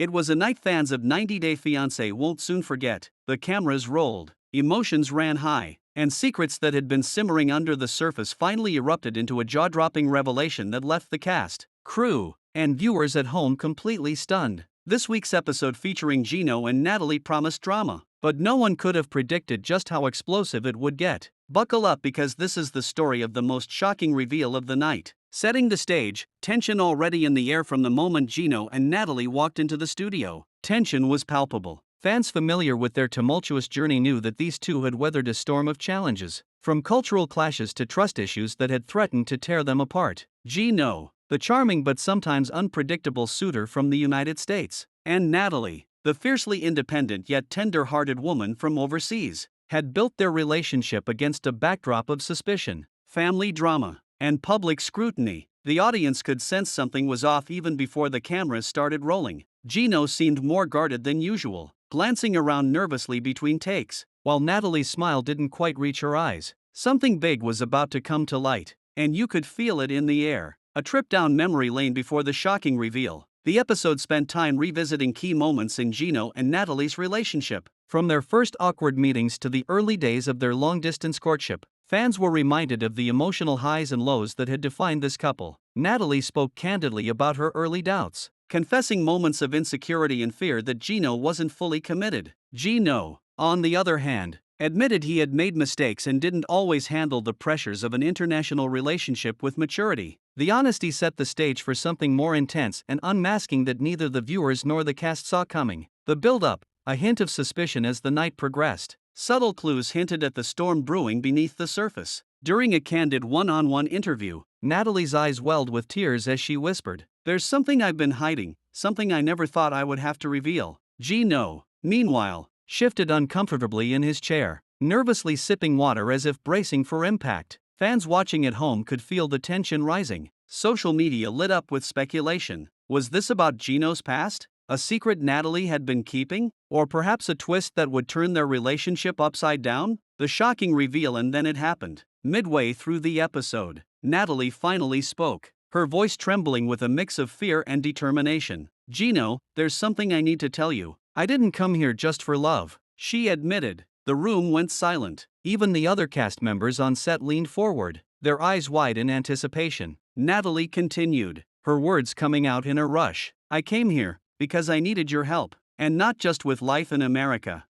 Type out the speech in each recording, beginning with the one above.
It was a night fans of 90 Day Fiancé won't soon forget. The cameras rolled, emotions ran high, and secrets that had been simmering under the surface finally erupted into a jaw-dropping revelation that left the cast, crew, and viewers at home completely stunned. This week's episode featuring Gino and Natalie promised drama, but no one could have predicted just how explosive it would get. Buckle up because this is the story of the most shocking reveal of the night. Setting the stage, tension already in the air from the moment Gino and Natalie walked into the studio. Tension was palpable. Fans familiar with their tumultuous journey knew that these two had weathered a storm of challenges, from cultural clashes to trust issues that had threatened to tear them apart. Gino, the charming but sometimes unpredictable suitor from the United States, and Natalie, the fiercely independent yet tender-hearted woman from overseas, had built their relationship against a backdrop of suspicion, family drama, and public scrutiny. The audience could sense something was off even before the cameras started rolling. Gino seemed more guarded than usual, glancing around nervously between takes, while Natalie's smile didn't quite reach her eyes. Something big was about to come to light, and you could feel it in the air. A trip down memory lane before the shocking reveal. The episode spent time revisiting key moments in Gino and Natalie's relationship. From their first awkward meetings to the early days of their long-distance courtship, fans were reminded of the emotional highs and lows that had defined this couple. Natalie spoke candidly about her early doubts, confessing moments of insecurity and fear that Gino wasn't fully committed. Gino, on the other hand, admitted he had made mistakes and didn't always handle the pressures of an international relationship with maturity. The honesty set the stage for something more intense and unmasking that neither the viewers nor the cast saw coming. The build-up, a hint of suspicion as the night progressed. Subtle clues hinted at the storm brewing beneath the surface. During a candid one-on-one interview, Natalie's eyes welled with tears as she whispered, "There's something I've been hiding, something I never thought I would have to reveal." Gino, meanwhile, shifted uncomfortably in his chair, nervously sipping water as if bracing for impact. Fans watching at home could feel the tension rising. Social media lit up with speculation. Was this about Gino's past? A secret Natalie had been keeping? Or perhaps a twist that would turn their relationship upside down? The shocking reveal, and then it happened. Midway through the episode, Natalie finally spoke, her voice trembling with a mix of fear and determination. "Gino, there's something I need to tell you. I didn't come here just for love," she admitted. The room went silent. Even the other cast members on set leaned forward, their eyes wide in anticipation. Natalie continued, her words coming out in a rush. "I came here because I needed your help, and not just with life in America.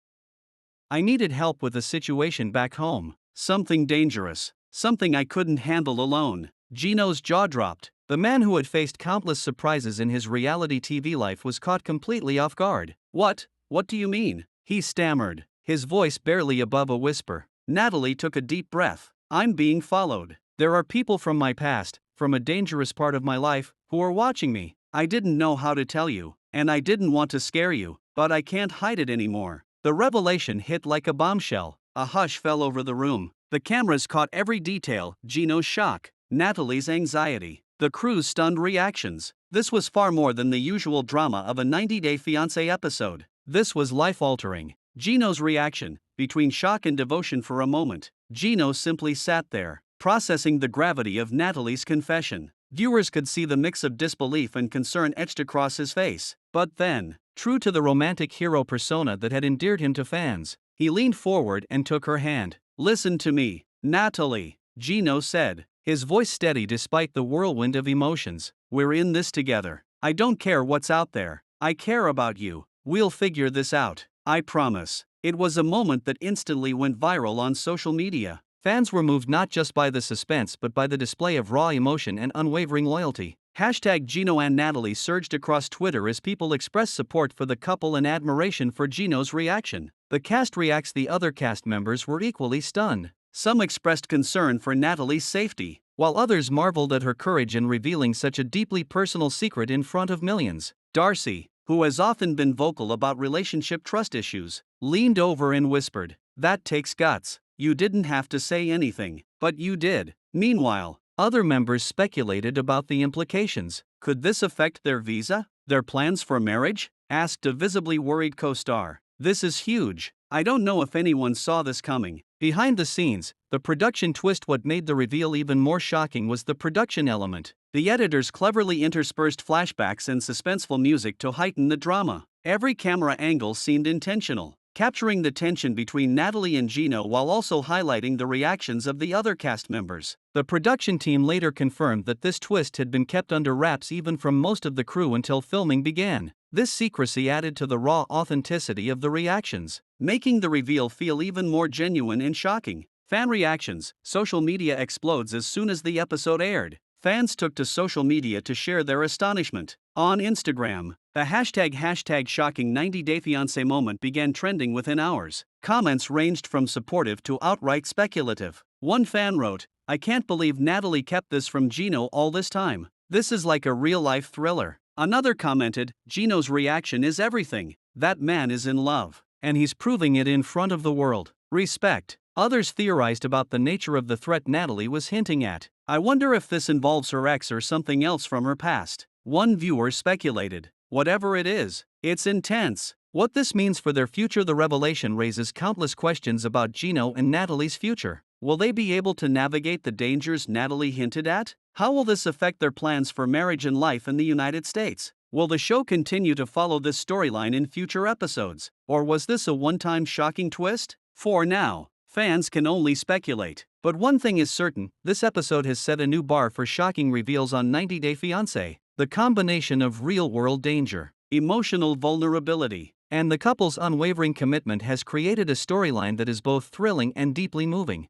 I needed help with a situation back home, something dangerous, something I couldn't handle alone." Gino's jaw dropped. The man who had faced countless surprises in his reality TV life was caught completely off guard. What do you mean?" he stammered, his voice barely above a whisper. Natalie took a deep breath. "I'm being followed. There are people from my past, from a dangerous part of my life, who are watching me. I didn't know how to tell you, and I didn't want to scare you, but I can't hide it anymore." The revelation hit like a bombshell. A hush fell over the room. The cameras caught every detail: Gino's shock, Natalie's anxiety, the crew's stunned reactions. This was far more than the usual drama of a 90 Day Fiancé episode. This was life-altering. Gino's reaction, between shock and devotion for a moment, Gino simply sat there, processing the gravity of Natalie's confession. Viewers could see the mix of disbelief and concern etched across his face. But then, true to the romantic hero persona that had endeared him to fans, he leaned forward and took her hand. "Listen to me, Natalie," Gino said, his voice steady despite the whirlwind of emotions. "We're in this together. I don't care what's out there. I care about you. We'll figure this out. I promise." It was a moment that instantly went viral on social media. Fans were moved not just by the suspense but by the display of raw emotion and unwavering loyalty. #Gino and Natalie surged across Twitter as people expressed support for the couple and admiration for Gino's reaction. The cast reacts. The other cast members were equally stunned. Some expressed concern for Natalie's safety, while others marveled at her courage in revealing such a deeply personal secret in front of millions. Darcy, who has often been vocal about relationship trust issues, leaned over and whispered, "That takes guts. You didn't have to say anything, but you did." Meanwhile, other members speculated about the implications. Could this affect their visa, their plans for marriage? Asked a visibly worried co-star. "This is huge. I don't know if anyone saw this coming." Behind the scenes, the production twist. What made the reveal even more shocking was the production element. The editors cleverly interspersed flashbacks and suspenseful music to heighten the drama. Every camera angle seemed intentional, capturing the tension between Natalie and Gino while also highlighting the reactions of the other cast members. The production team later confirmed that this twist had been kept under wraps even from most of the crew until filming began. This secrecy added to the raw authenticity of the reactions, making the reveal feel even more genuine and shocking. Fan reactions. Social media explodes as soon as the episode aired. Fans took to social media to share their astonishment. On Instagram, the hashtag shocking 90-day fiancé moment began trending within hours. Comments ranged from supportive to outright speculative. One fan wrote, "I can't believe Natalie kept this from Gino all this time. This is like a real-life thriller." Another commented, "Gino's reaction is everything. That man is in love, and he's proving it in front of the world. Respect." Others theorized about the nature of the threat Natalie was hinting at. "I wonder if this involves her ex or something else from her past." One viewer speculated, "Whatever it is, it's intense." What this means for their future. The revelation raises countless questions about Gino and Natalie's future. Will they be able to navigate the dangers Natalie hinted at? How will this affect their plans for marriage and life in the United States? Will the show continue to follow this storyline in future episodes? Or was this a one-time shocking twist? For now, fans can only speculate. But one thing is certain, this episode has set a new bar for shocking reveals on 90 Day Fiancé. The combination of real-world danger, emotional vulnerability, and the couple's unwavering commitment has created a storyline that is both thrilling and deeply moving.